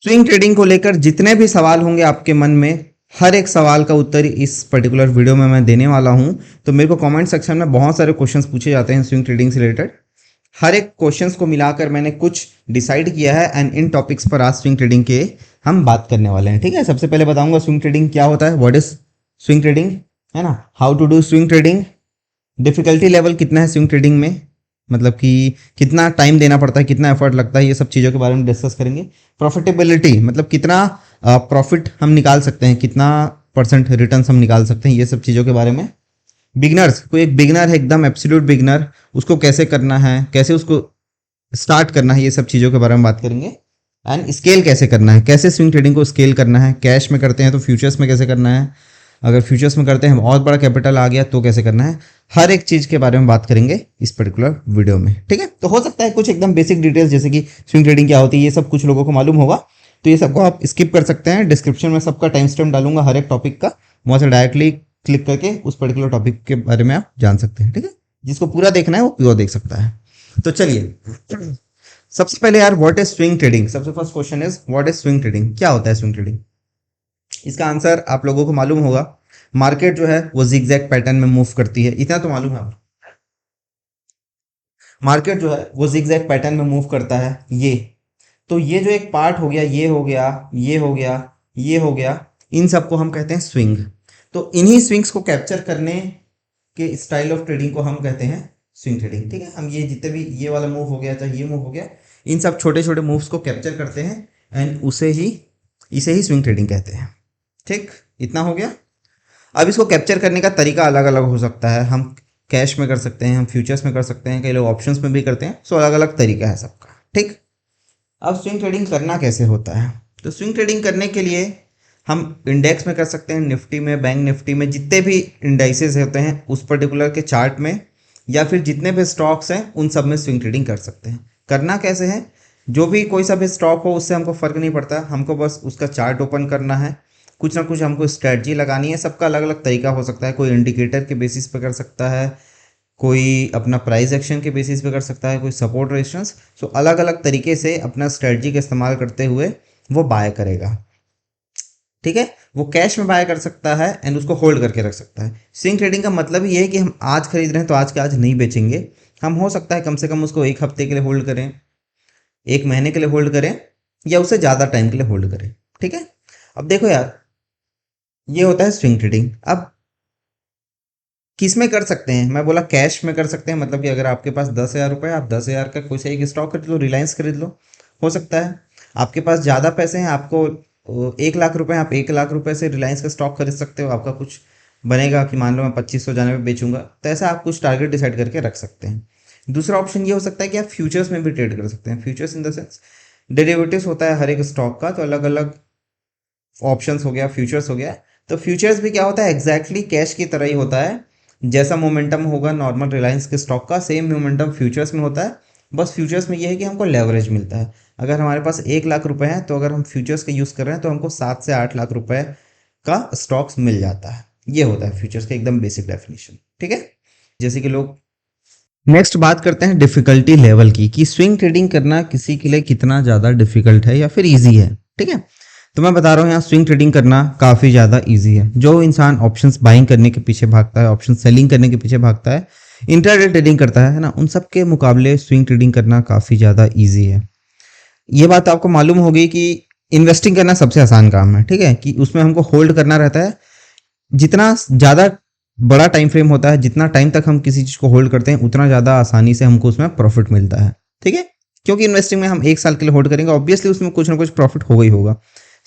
Swing trading को लेकर जितने भी सवाल होंगे आपके मन में, हर एक सवाल का उत्तर इस पर्टिकुलर वीडियो में मैं देने वाला हूं। तो मेरे को कमेंट सेक्शन में बहुत सारे क्वेश्चंस पूछे जाते हैं स्विंग ट्रेडिंग से रिलेटेड। हर एक क्वेश्चंस को मिलाकर मैंने कुछ डिसाइड किया है एंड इन टॉपिक्स पर आज स्विंग ट्रेडिंग के हम बात करने वाले हैं। ठीक है, सबसे पहले बताऊंगा स्विंग ट्रेडिंग क्या होता है, व्हाट इज स्विंग ट्रेडिंग, है ना, how to do swing trading, difficulty level कितना है स्विंग ट्रेडिंग में, मतलब कि कितना टाइम देना पड़ता है, कितना एफर्ट लगता है, ये सब चीज़ों के बारे में डिस्कस करेंगे। प्रॉफिटेबिलिटी मतलब कितना प्रॉफिट हम निकाल सकते हैं, कितना % रिटर्न्स हम निकाल सकते हैं, ये सब चीज़ों के बारे में। बिगनर्स, कोई एक बिगनर है एकदम एब्सोल्यूट बिगनर, उसको कैसे करना है, कैसे उसको स्टार्ट करना है, ये सब चीज़ों के बारे में बात करेंगे। एंड स्केल कैसे करना है, कैसे स्विंग ट्रेडिंग को स्केल करना है, कैश में करते हैं तो फ्यूचर्स में कैसे करना है, अगर फ्यूचर्स में करते हैं बहुत बड़ा कैपिटल आ गया तो कैसे करना है, हर एक चीज़ के बारे में बात करेंगे इस पर्टिकुलर वीडियो में। ठीक है, तो हो सकता है कुछ एकदम बेसिक डिटेल्स जैसे कि स्विंग ट्रेडिंग क्या होती है ये सब कुछ लोगों को मालूम होगा, तो ये सबको आप स्किप कर सकते हैं। डिस्क्रिप्शन में सबका टाइम स्टैम्प डालूंगा हर एक टॉपिक का, वहाँ से डायरेक्टली क्लिक करके उस पर्टिकुलर टॉपिक के बारे में आप जान सकते हैं। ठीक है, जिसको पूरा देखना है वो पूरा देख सकता है। तो चलिए सबसे पहले यार, व्हाट इज स्विंग ट्रेडिंग। सबसे first question is what is swing trading, क्या होता है स्विंग ट्रेडिंग। इसका आंसर आप लोगों को मालूम होगा, मार्केट जो है वो जिगजैग पैटर्न में मूव करती है, इतना तो मालूम है आपको। मार्केट जो है वो जिगजैग पैटर्न में मूव करता है। ये जो एक पार्ट हो गया, ये हो गया, ये हो गया, ये हो गया, इन सबको हम कहते हैं स्विंग। तो इन्हीं स्विंग्स को कैप्चर करने के स्टाइल ऑफ ट्रेडिंग को हम कहते हैं स्विंग ट्रेडिंग। ठीक है, हम ये जितने भी ये वाला मूव हो गया, चाहे ये मूव हो गया, इन सब छोटे छोटे मूव्स को कैप्चर करते हैं एंड इसे ही स्विंग ट्रेडिंग कहते हैं। ठीक, इतना हो गया। अब इसको कैप्चर करने का तरीका अलग अलग हो सकता है, हम कैश में कर सकते हैं, हम फ्यूचर्स में कर सकते हैं, कई लोग ऑप्शंस में भी करते हैं। सो अलग अलग तरीका है सबका। ठीक, अब स्विंग ट्रेडिंग करना कैसे होता है, तो स्विंग ट्रेडिंग करने के लिए हम इंडेक्स में कर सकते हैं, निफ्टी में, बैंक निफ्टी में, जितने भी इंडाइसेस होते हैं उस पर्टिकुलर के चार्ट में, या फिर जितने भी स्टॉक्स हैं उन सब में स्विंग ट्रेडिंग कर सकते हैं। करना कैसे है, जो भी कोई सा भी स्टॉक हो उससे हमको फ़र्क नहीं पड़ता, हमको बस उसका चार्ट ओपन करना है, कुछ ना कुछ हमको स्ट्रेटजी लगानी है। सबका अलग अलग तरीका हो सकता है, कोई इंडिकेटर के बेसिस पे कर सकता है, कोई अपना प्राइस एक्शन के बेसिस पे कर सकता है, कोई सपोर्ट रेजिस्टेंस। सो अलग अलग तरीके से अपना स्ट्रेटजी का इस्तेमाल करते हुए वो बाय करेगा। ठीक है, वो कैश में बाय कर सकता है एंड उसको होल्ड करके रख सकता है। स्विंग ट्रेडिंग का मतलब ये है कि हम आज खरीद रहे हैं तो आज के आज नहीं बेचेंगे, हम हो सकता है कम से कम उसको 1 हफ्ते के लिए होल्ड करें, 1 महीने के लिए होल्ड करें, या उससे ज़्यादा टाइम के लिए होल्ड करें। ठीक है, अब देखो यार, ये होता है स्विंग ट्रेडिंग। अब किस में कर सकते हैं, मैं बोला कैश में कर सकते हैं, मतलब कि अगर आपके पास 10,000 रुपये, आप 10,000 का कोई सा एक स्टॉक खरीद लो, रिलायंस खरीद लो। हो सकता है आपके पास ज़्यादा पैसे हैं, आपको 1 लाख रुपए, आप 1 लाख रुपए से रिलायंस का स्टॉक खरीद सकते हो। आपका कुछ बनेगा कि मान लो मैं 2500 जाने पे बेचूंगा, तो ऐसा आप कुछ टारगेट डिसाइड करके रख सकते हैं। दूसरा ऑप्शन ये हो सकता है कि आप फ्यूचर्स में भी ट्रेड कर सकते हैं। Futures in the sense derivatives होता है हर एक स्टॉक का, तो अलग अलग ऑप्शंस हो गया, फ्यूचर्स हो गया। तो फ्यूचर्स भी क्या होता है, एग्जैक्टली कैश की तरह ही होता है। जैसा मोमेंटम होगा नॉर्मल रिलायंस के स्टॉक का, सेम मोमेंटम फ्यूचर्स में होता है। बस फ्यूचर्स में ये है कि हमको लेवरेज मिलता है। अगर हमारे पास 1 लाख रुपए हैं तो अगर हम फ्यूचर्स का यूज़ कर रहे हैं तो हमको 7 से 8 लाख रुपए का स्टॉक्स मिल जाता है। ये होता है फ्यूचर्स का एकदम बेसिक डेफिनेशन। ठीक है, जैसे कि लोग नेक्स्ट बात करते हैं डिफिकल्टी लेवल की, कि स्विंग ट्रेडिंग करना किसी के लिए कितना ज़्यादा डिफिकल्ट है या फिर ईजी है। ठीक है, तो मैं बता रहा हूँ यहाँ स्विंग ट्रेडिंग करना काफ़ी ज़्यादा इजी है। जो इंसान ऑप्शंस बाइंग करने के पीछे भागता है, ऑप्शन सेलिंग करने के पीछे भागता है, इंट्राडे ट्रेडिंग करता है ना, उन सब के मुकाबले स्विंग ट्रेडिंग करना काफ़ी ज़्यादा इजी है। ये बात आपको मालूम होगी कि इन्वेस्टिंग करना सबसे आसान काम है। ठीक है, कि उसमें हमको होल्ड करना रहता है। जितना ज़्यादा बड़ा टाइम फ्रेम होता है, जितना टाइम तक हम किसी चीज़ को होल्ड करते हैं, उतना ज़्यादा आसानी से हमको उसमें प्रॉफिट मिलता है। ठीक है, क्योंकि इन्वेस्टिंग में हम 1 साल के लिए होल्ड करेंगे, ऑब्वियसली उसमें कुछ ना कुछ प्रॉफिट होगा ही होगा।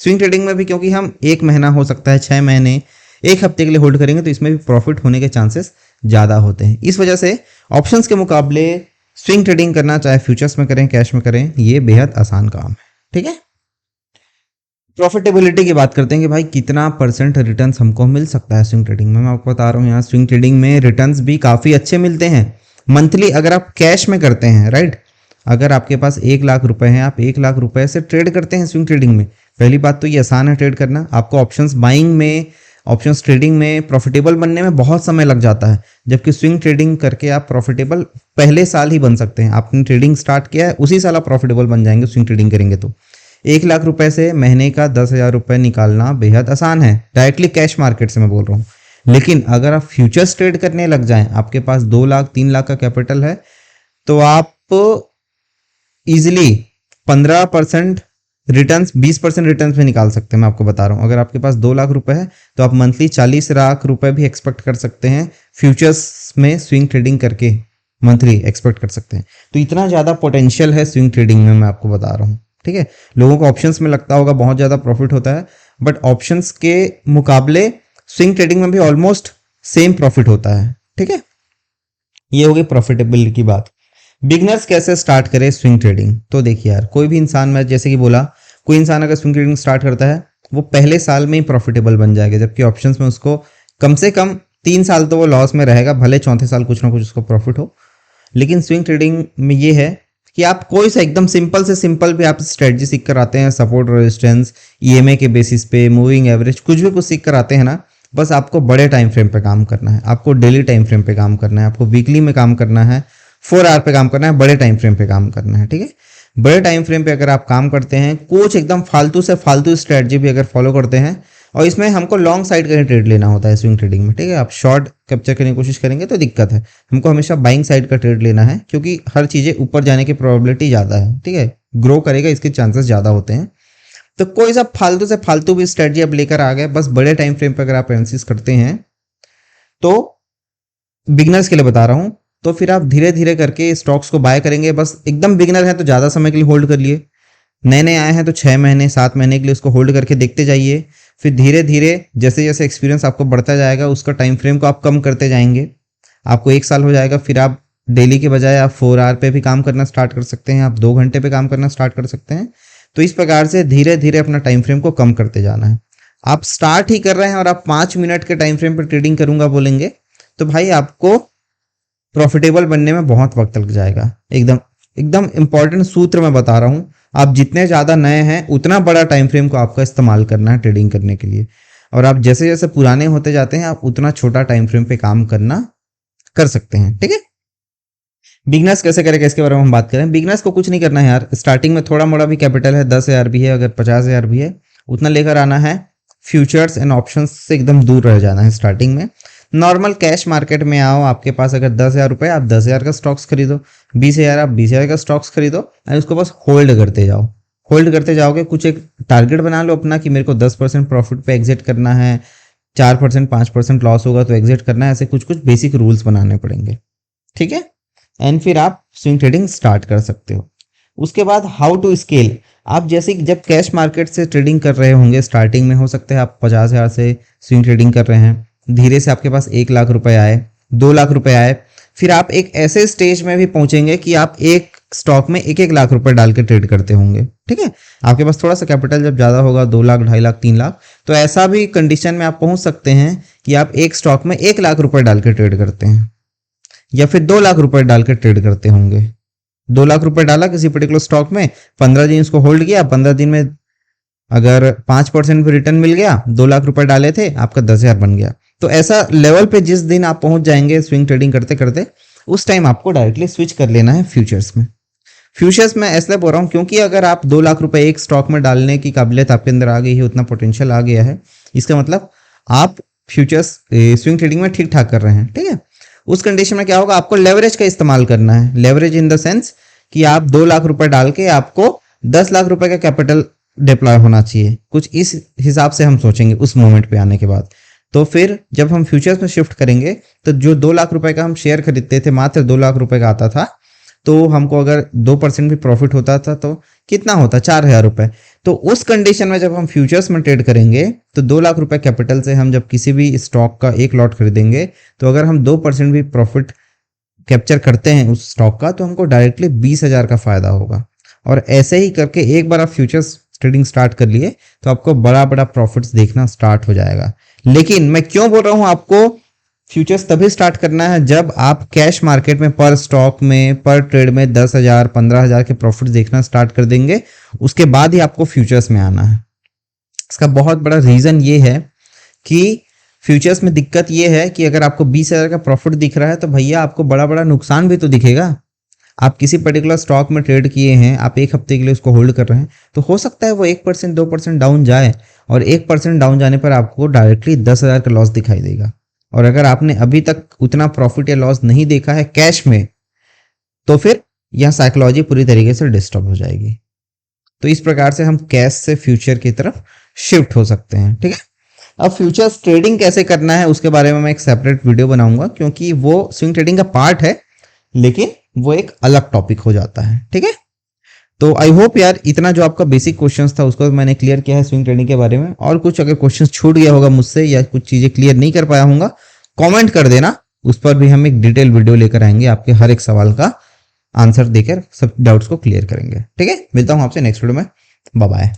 स्विंग ट्रेडिंग में भी क्योंकि हम 1 महीना हो सकता है, 6 महीने, 1 हफ्ते के लिए होल्ड करेंगे, तो इसमें भी प्रॉफिट होने के चांसेस ज़्यादा होते हैं। इस वजह से ऑप्शंस के मुकाबले स्विंग ट्रेडिंग करना, चाहे फ्यूचर्स में करें, कैश में करें, ये बेहद आसान काम है। ठीक है, प्रॉफिटेबिलिटी की बात करते हैं कि भाई कितना % रिटर्न्स हमको मिल सकता है स्विंग ट्रेडिंग में। मैं आपको बता रहा हूँ यहाँ स्विंग ट्रेडिंग में रिटर्न्स भी काफ़ी अच्छे मिलते हैं मंथली, अगर आप कैश में करते हैं। राइट, अगर आपके पास 1 लाख रुपए हैं, आप 1 लाख रुपए से ट्रेड करते हैं स्विंग ट्रेडिंग में, पहली बात तो ये आसान है ट्रेड करना। आपको ऑप्शंस बाइंग में, ऑप्शंस ट्रेडिंग में प्रॉफिटेबल बनने में बहुत समय लग जाता है, जबकि स्विंग ट्रेडिंग करके आप प्रॉफिटेबल पहले साल ही बन सकते हैं। आपने ट्रेडिंग स्टार्ट किया है, उसी साल आप प्रॉफिटेबल बन जाएंगे स्विंग ट्रेडिंग करेंगे तो। 1 लाख रुपए से महीने का 10,000 रुपए निकालना बेहद आसान है, डायरेक्टली कैश मार्केट से मैं बोल रहा हूँ। लेकिन अगर आप फ्यूचर्स ट्रेड करने लग जाएं, आपके पास 2 लाख 3 लाख का कैपिटल है, तो आप इजिली 15% रिटर्न्स, 20% रिटर्न्स में निकाल सकते हैं। मैं आपको बता रहा हूँ, अगर आपके पास 2 लाख रुपए है तो आप मंथली 40 लाख रुपए भी एक्सपेक्ट कर सकते हैं फ्यूचर्स में स्विंग ट्रेडिंग करके, मंथली एक्सपेक्ट कर सकते हैं। तो इतना ज़्यादा पोटेंशियल है स्विंग ट्रेडिंग में, मैं आपको बता रहा हूँ। ठीक है, लोगों को ऑप्शंस में लगता होगा बहुत ज़्यादा प्रॉफिट होता है, बट ऑप्शंस के मुकाबले स्विंग ट्रेडिंग में भी ऑलमोस्ट सेम प्रॉफिट होता है। ठीक है, ये हो गई प्रॉफिटेबिलिटी की बात। बिगनर्स कैसे स्टार्ट करें स्विंग ट्रेडिंग? तो देखिए यार, कोई भी इंसान, मैं जैसे कि बोला, कोई इंसान अगर स्विंग ट्रेडिंग स्टार्ट करता है वो पहले साल में ही प्रॉफिटेबल बन जाएगा, जबकि ऑप्शंस में उसको कम से कम 3 साल तो वो लॉस में रहेगा, भले चौथे साल कुछ ना कुछ उसको प्रॉफिट हो। लेकिन स्विंग ट्रेडिंग में ये है कि आप कोई सा एकदम सिंपल से सिंपल भी आप स्ट्रेटजी सीख कर आते हैं, सपोर्ट रेजिस्टेंस, ईएमए के बेसिस पे, मूविंग एवरेज, कुछ भी कुछ सीख कर आते हैं ना, बस आपको बड़े टाइम फ्रेम पे काम करना है, आपको डेली टाइम फ्रेम पे काम करना है, आपको वीकली में काम करना है, 4 आवर पे काम करना है, बड़े टाइम फ्रेम पे काम करना है। ठीक है, बड़े टाइम फ्रेम पे अगर आप काम करते हैं, कुछ एकदम फालतू से फालतू स्ट्रेटजी भी अगर फॉलो करते हैं, और इसमें हमको लॉन्ग साइड का ही ट्रेड लेना होता है स्विंग ट्रेडिंग में। ठीक है, आप शॉर्ट कैप्चर करने की कोशिश करेंगे तो दिक्कत है, हमको हमेशा बाइंग साइड का ट्रेड लेना है, क्योंकि हर चीज़ें ऊपर जाने की प्रोबेबिलिटी ज़्यादा है। ठीक है, ग्रो करेगा इसके चांसेस ज़्यादा होते हैं। तो कोई सा फालतू से फालतू भी स्ट्रेटजी आप लेकर आ गए, बस बड़े टाइम फ्रेम पर अगर आप एनालिसिस करते हैं, तो बिगनर्स के लिए बता रहा हूं, तो फिर आप धीरे धीरे करके स्टॉक्स को बाय करेंगे। बस एकदम बिगनर है तो ज़्यादा समय के लिए होल्ड कर लिए, नए नए आए हैं तो 6 महीने 7 महीने के लिए उसको होल्ड करके देखते जाइए। फिर धीरे धीरे जैसे जैसे एक्सपीरियंस आपको बढ़ता जाएगा, उसका टाइम फ्रेम को आप कम करते जाएंगे। आपको 1 साल हो जाएगा, फिर आप डेली के बजाय आप 4 आवर पे भी काम करना स्टार्ट कर सकते हैं, आप 2 घंटे पे काम करना स्टार्ट कर सकते हैं। तो इस प्रकार से धीरे धीरे अपना टाइम फ्रेम को कम करते जाना है। आप स्टार्ट ही कर रहे हैं और आप 5 मिनट के टाइम फ्रेम पर ट्रेडिंग करूंगा बोलेंगे, तो भाई आपको प्रॉफिटेबल बनने में बहुत वक्त लग जाएगा। एकदम एकदम इंपॉर्टेंट सूत्र मैं बता रहा हूं, आप जितने ज़्यादा नए हैं उतना बड़ा टाइम फ्रेम को आपका इस्तेमाल करना है ट्रेडिंग करने के लिए, और आप जैसे जैसे पुराने होते जाते हैं आप उतना छोटा टाइम फ्रेम पे काम करना कर सकते हैं। ठीक है, बिगनर्स कैसे करेगा इसके बारे में हम बात करें। बिगनर्स को कुछ नहीं करना है यार, स्टार्टिंग में थोड़ा मोड़ा भी कैपिटल है, 10,000 भी है, अगर 50,000 भी है, उतना लेकर आना है। फ्यूचर्स एंड ऑप्शंस से एकदम दूर रह जाना है स्टार्टिंग में। नॉर्मल कैश मार्केट में आओ, आपके पास अगर 10,000 रुपये, आप 10,000 का स्टॉक्स खरीदो, 20,000 आप 20,000 का स्टॉक्स खरीदो, और उसको बस होल्ड करते जाओ। होल्ड करते जाओगे, कुछ एक टारगेट बना लो अपना कि मेरे को 10% प्रॉफिट पे एग्जिट करना है, 4% 5% लॉस होगा तो एग्जिट करना है, ऐसे कुछ कुछ बेसिक रूल्स बनाने पड़ेंगे। ठीक है, एंड फिर आप स्विंग ट्रेडिंग स्टार्ट कर सकते हो। उसके बाद हाउ टू स्केल, आप जैसे जब कैश मार्केट से ट्रेडिंग कर रहे होंगे, स्टार्टिंग में हो सकता है आप 50,000 से स्विंग ट्रेडिंग कर रहे हैं, धीरे से आपके पास 1 लाख रुपए आए, 2 लाख रुपए आए, फिर आप एक ऐसे स्टेज में भी पहुंचेंगे कि आप एक स्टॉक में 1-1 लाख रुपए डाल के ट्रेड करते होंगे। ठीक है, आपके पास थोड़ा सा कैपिटल जब ज़्यादा होगा, 2 लाख 2.5 लाख 3 लाख, तो ऐसा भी कंडीशन में आप पहुंच सकते हैं कि आप एक स्टॉक में 1 लाख रुपए डाल के ट्रेड करते हैं, या फिर 2 लाख रुपए डाल के ट्रेड करते होंगे। 2 लाख रुपए डाला किसी पर्टिकुलर स्टॉक में, 15 दिन उसको होल्ड किया, 15 दिन में अगर 5% भी रिटर्न मिल गया, 2 लाख रुपए डाले थे, आपका 10,000 बन गया। तो ऐसा लेवल पे जिस दिन आप पहुंच जाएंगे स्विंग ट्रेडिंग करते करते, उस टाइम आपको डायरेक्टली स्विच कर लेना है फ्यूचर्स में। फ्यूचर्स में इसलिए बोल रहा हूँ क्योंकि अगर आप 2 लाख रुपए एक स्टॉक में डालने की काबिलियत आपके अंदर आ गई है, उतना पोटेंशियल आ गया है, इसका मतलब आप फ्यूचर्स स्विंग ट्रेडिंग में ठीक ठाक कर रहे हैं। ठीक है, उस कंडीशन में क्या होगा, आपको लेवरेज का इस्तेमाल करना है। लेवरेज इन द सेंस कि आप 2 लाख रुपए डाल के आपको 10 लाख रुपए का कैपिटल डिप्लॉय होना चाहिए, कुछ इस हिसाब से हम सोचेंगे उस मोमेंट पे आने के बाद। तो फिर जब हम फ्यूचर्स में शिफ्ट करेंगे, तो जो 2 लाख रुपए का हम शेयर खरीदते थे, मात्र 2 लाख रुपए का आता था, तो हमको अगर 2% भी प्रॉफिट होता था तो कितना होता, 4,000 रुपए। तो उस कंडीशन में जब हम फ्यूचर्स में ट्रेड करेंगे, तो 2 लाख रुपए कैपिटल से हम जब किसी भी स्टॉक का एक लॉट खरीदेंगे, तो अगर हम 2% भी प्रॉफिट कैप्चर करते हैं उस स्टॉक का, तो हमको डायरेक्टली 20,000 का फायदा होगा। और ऐसे ही करके एक बार आप फ्यूचर्स ट्रेडिंग स्टार्ट कर लिए तो आपको बड़ा बड़ा प्रॉफिट्स देखना स्टार्ट हो जाएगा। लेकिन मैं क्यों बोल रहा हूं आपको फ्यूचर्स तभी स्टार्ट करना है जब आप कैश मार्केट में पर स्टॉक में पर ट्रेड में 10,000 15,000 के प्रॉफिट देखना स्टार्ट कर देंगे, उसके बाद ही आपको फ्यूचर्स में आना है। इसका बहुत बड़ा रीजन ये है कि फ्यूचर्स में दिक्कत ये है कि अगर आपको 20,000 का प्रॉफिट दिख रहा है, तो भैया आपको बड़ा बड़ा नुकसान भी तो दिखेगा। आप किसी पर्टिकुलर स्टॉक में ट्रेड किए हैं, आप एक हफ्ते के लिए उसको होल्ड कर रहे हैं, तो हो सकता है वो 1% 2% डाउन जाए और 1% डाउन जाने पर आपको डायरेक्टली 10,000 का लॉस दिखाई देगा। और अगर आपने अभी तक उतना प्रॉफिट या लॉस नहीं देखा है कैश में, तो फिर यह साइकोलॉजी पूरी तरीके से डिस्टर्ब हो जाएगी। तो इस प्रकार से हम कैश से फ्यूचर की तरफ शिफ्ट हो सकते हैं। ठीक है, अब फ्यूचर्स ट्रेडिंग कैसे करना है उसके बारे में मैं एक सेपरेट वीडियो बनाऊंगा, क्योंकि वो स्विंग ट्रेडिंग का पार्ट है, लेकिन वो एक अलग टॉपिक हो जाता है। ठीक है, तो आई होप यार इतना जो आपका बेसिक क्वेश्चंस था उसको मैंने क्लियर किया है स्विंग ट्रेडिंग के बारे में। और कुछ अगर क्वेश्चंस छूट गया होगा मुझसे या कुछ चीजें क्लियर नहीं कर पाया होगा, कमेंट कर देना, उस पर भी हम एक डिटेल वीडियो लेकर आएंगे, आपके हर एक सवाल का आंसर देकर सब डाउट्स को क्लियर करेंगे। ठीक है, मिलता हूं आपसे नेक्स्ट वीडियो में। Bye bye.